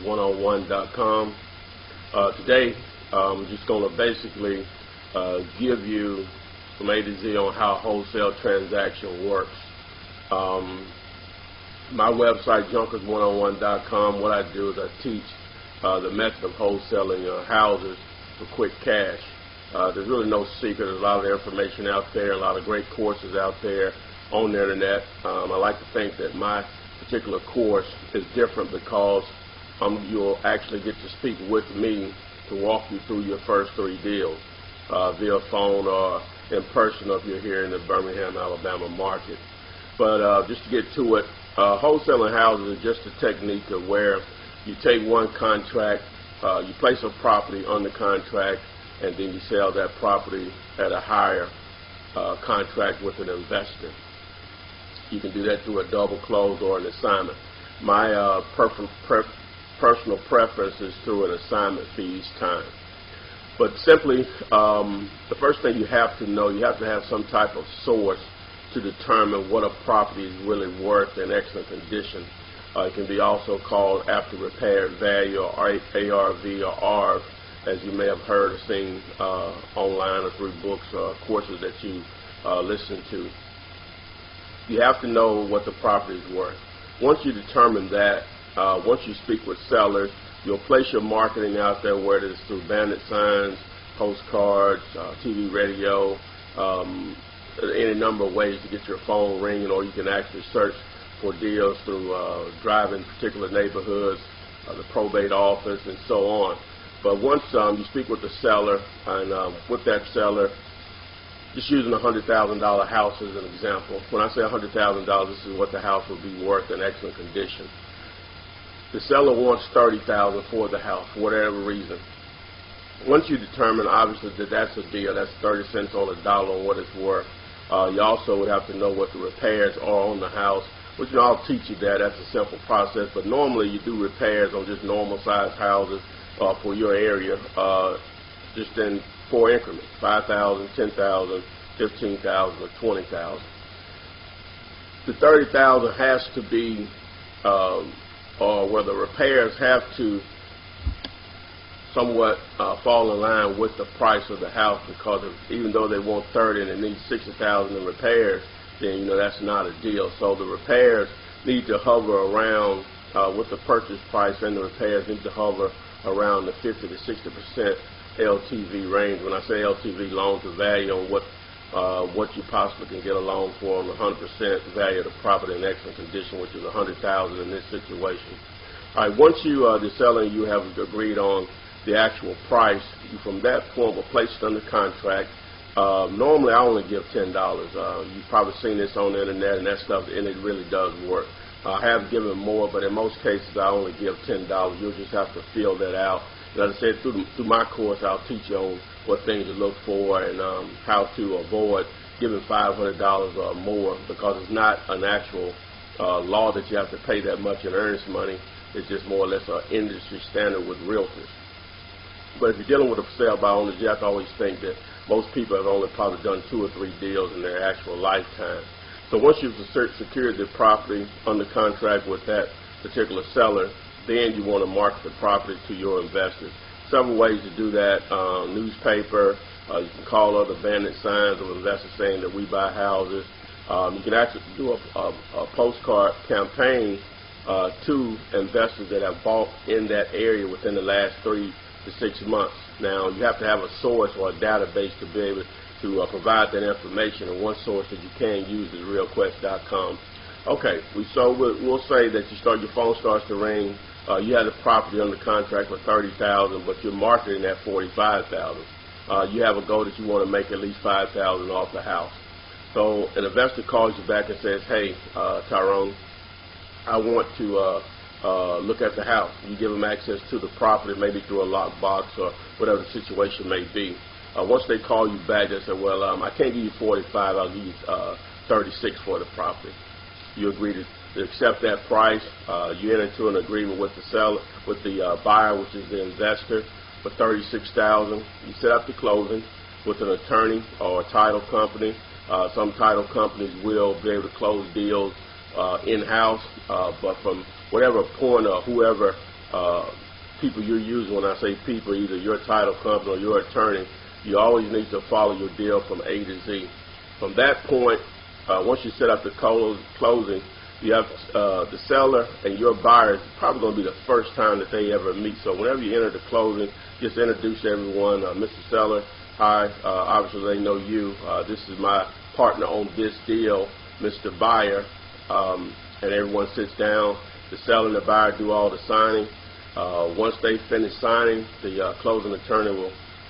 junkersonline101.com. Today, I'm just going to basically give you from A to Z on how a wholesale transaction works. My website, junkersonline101.com, what I do is I teach the method of wholesaling houses for quick cash. There's really no secret. There's a lot of information out there, a lot of great courses out there on the internet. I like to think that my particular course is different because you'll actually get to speak with me to walk you through your first 3 deals via phone or in person if you're here in the Birmingham, Alabama market. But just to get to it, wholesaling houses is just a technique of where you take one contract, you place a property under contract, and then you sell that property at a higher contract with an investor. You can do that through a double close or an assignment. My personal preference is through an assignment fee each time. But simply, the first thing you have to know, you have to have some type of source to determine what a property is really worth in excellent condition. It can be also called after repaired value, or ARV, or ARV, as you may have heard or seen online or through books or courses that you listen to. You have to know what the property is worth. Once you determine that, once you speak with sellers, you'll place your marketing out there, whether it's through bandit signs, postcards, TV, radio, any number of ways to get your phone ringing, or you can actually search for deals through driving particular neighborhoods, the probate office, and so on. But once you speak with the seller, and with that seller, just using a $100,000 house as an example. When I say $100,000, this is what the house will be worth in excellent condition. The seller wants $30,000 for the house, for whatever reason. Once you determine, obviously, that that's a deal, that's 30 cents on the dollar on what it's worth. You also would have to know what the repairs are on the house, which I'll teach you that. That's a simple process. But normally you do repairs on just normal sized houses for your area, just in 4 increments: $5,000, $10,000, $15,000, or $20,000. The $30,000 has to be, or where the repairs have to somewhat fall in line with the price of the house, because even though they want 30 and they need 60,000 in repairs, then that's not a deal. So the repairs need to hover around with the purchase price, and the repairs need to hover around the 50 to 60% LTV range. When I say LTV, loan to value, on what you possibly can get a loan for on 100% value of the property in excellent condition, which is $100,000 in this situation. All right, once the seller and you have agreed on the actual price, from that point will place it under contract. Normally I only give $10. You've probably seen this on the internet and that stuff, and it really does work. I have given more, but in most cases I only give $10. You'll just have to fill that out. And as I said, through my course, I'll teach you on what things to look for and how to avoid giving $500 or more, because it's not an actual law that you have to pay that much in earnest money. It's just more or less an industry standard with realtors. But if you're dealing with a for sale by owners, you have to always think that most people have only probably done 2 or 3 deals in their actual lifetime. So once you've secured the property under contract with that particular seller, then you want to market the property to your investors. Several ways to do that: newspaper, you can call other bandit signs of investors saying that we buy houses. You can actually do a postcard campaign to investors that have bought in that area within the last 3 to 6 months. Now, you have to have a source or a database to be able to provide that information, and one source that you can use is realquest.com. Okay, so we'll say that your phone starts to ring. You have the property under contract for $30,000, but you're marketing at $45,000. You have a goal that you want to make at least $5,000 off the house. So an investor calls you back and says, "Hey, Tyrone, I want to look at the house." You give them access to the property, maybe through a lockbox or whatever the situation may be. Once they call you back, they say, "Well, I can't give you 45. I'll give you 36 for the property." You agree to accept that price. You enter into an agreement with the seller, with the buyer, which is the investor, for $36,000. You set up the closing with an attorney or a title company. Some title companies will be able to close deals in-house, but from whatever point or whoever people you're using. When I say people, either your title company or your attorney, you always need to follow your deal from A to Z. From that point, once you set up the closing, you have the seller and your buyer is probably going to be the first time that they ever meet. So whenever you enter the closing, just introduce everyone. Mr. Seller, hi, obviously they know you. This is my partner on this deal, Mr. Buyer, and everyone sits down. The seller and the buyer do all the signing. Once they finish signing, the closing attorney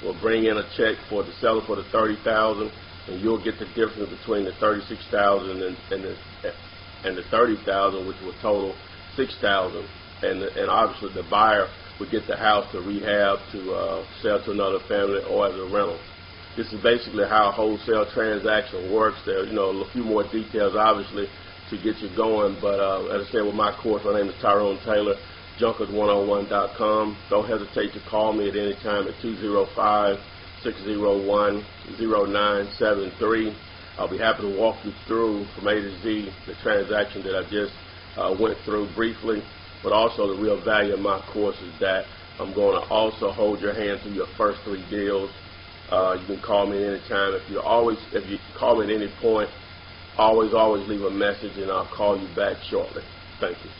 will bring in a check for the seller for the $30,000, and you'll get the difference between the $36,000 and the $30,000, which will total $6,000. And obviously the buyer would get the house to rehab, to sell to another family, or as a rental. This is basically how a wholesale transaction works. There, a few more details, obviously, to get you going. But as I said, with my course, my name is Tyrone Taylor, Junkers101.com. Don't hesitate to call me at any time at 205-601-0973. I'll be happy to walk you through from A to Z the transaction that I just went through briefly. But also the real value of my course is that I'm going to also hold your hand through your first 3 deals. You can call me at any time. If you call me at any point, always leave a message, and I'll call you back shortly. Thank you.